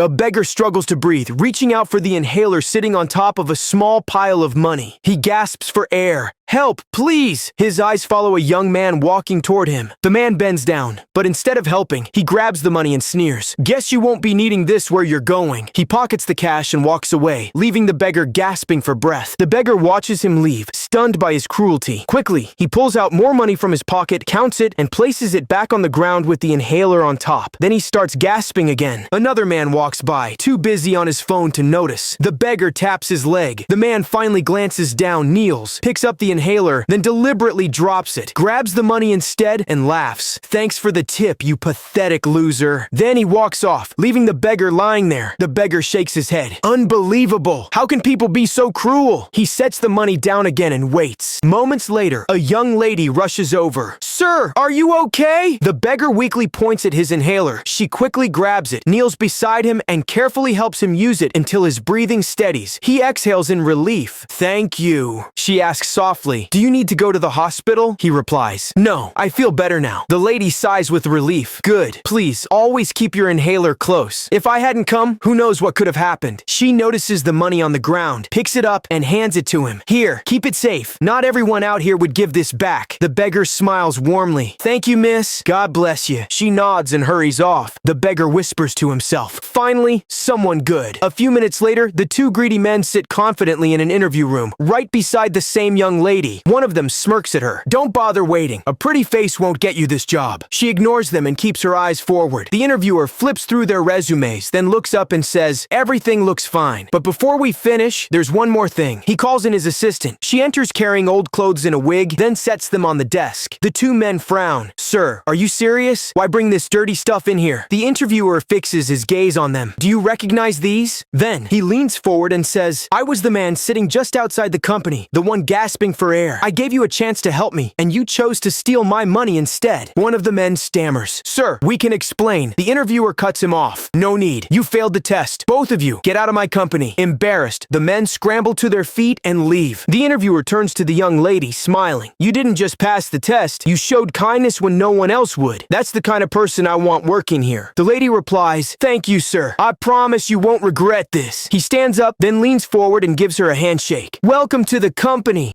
A beggar struggles to breathe, reaching out for the inhaler sitting on top of a small pile of money. He gasps for air. Help, please! His eyes follow a young man walking toward him. The man bends down, but instead of helping, he grabs the money and sneers. Guess you won't be needing this where you're going. He pockets the cash and walks away, leaving the beggar gasping for breath. The beggar watches him leave, stunned by his cruelty. Quickly, he pulls out more money from his pocket, counts it, and places it back on the ground with the inhaler on top. Then he starts gasping again. Another man walks by, too busy on his phone to notice. The beggar taps his leg. The man finally glances down, kneels, picks up the inhaler, then deliberately drops it, grabs the money instead, and laughs. Thanks for the tip, you pathetic loser. Then he walks off, leaving the beggar lying there. The beggar shakes his head. Unbelievable! How can people be so cruel? He sets the money down again and waits. Moments later, a young lady rushes over. Sir, are you okay? The beggar weakly points at his inhaler. She quickly grabs it, kneels beside him, and carefully helps him use it until his breathing steadies. He exhales in relief. Thank you. She asks softly, do you need to go to the hospital? He replies, no, I feel better now. The lady sighs with relief. Good. Please, always keep your inhaler close. If I hadn't come, who knows what could have happened. She notices the money on the ground, picks it up, and hands it to him. Here, keep it safe. Not everyone out here would give this back. The beggar smiles warmly. Thank you, miss. God bless you. She nods and hurries off. The beggar whispers to himself. Finally, someone good. A few minutes later, the two greedy men sit confidently in an interview room, right beside the same young lady. One of them smirks at her. Don't bother waiting. A pretty face won't get you this job. She ignores them and keeps her eyes forward. The interviewer flips through their resumes, then looks up and says, everything looks fine. But before we finish, there's one more thing. He calls in his assistant. She enters carrying old clothes in a wig, then sets them on the desk. The two men frown. Sir, are you serious? Why bring this dirty stuff in here? The interviewer fixes his gaze on them. Do you recognize these? Then he leans forward and says, I was the man sitting just outside the company, the one gasping for air. I gave you a chance to help me, and you chose to steal my money instead. One of the men stammers. Sir, we can explain. The interviewer cuts him off. No need. You failed the test. Both of you, get out of my company. Embarrassed, the men scramble to their feet and leave. The interviewer turns to the young lady, smiling. You didn't just pass the test, you showed kindness when no one else would. That's the kind of person I want working here. The lady replies, thank you, sir. I promise you won't regret this. He stands up, then leans forward and gives her a handshake. Welcome to the company.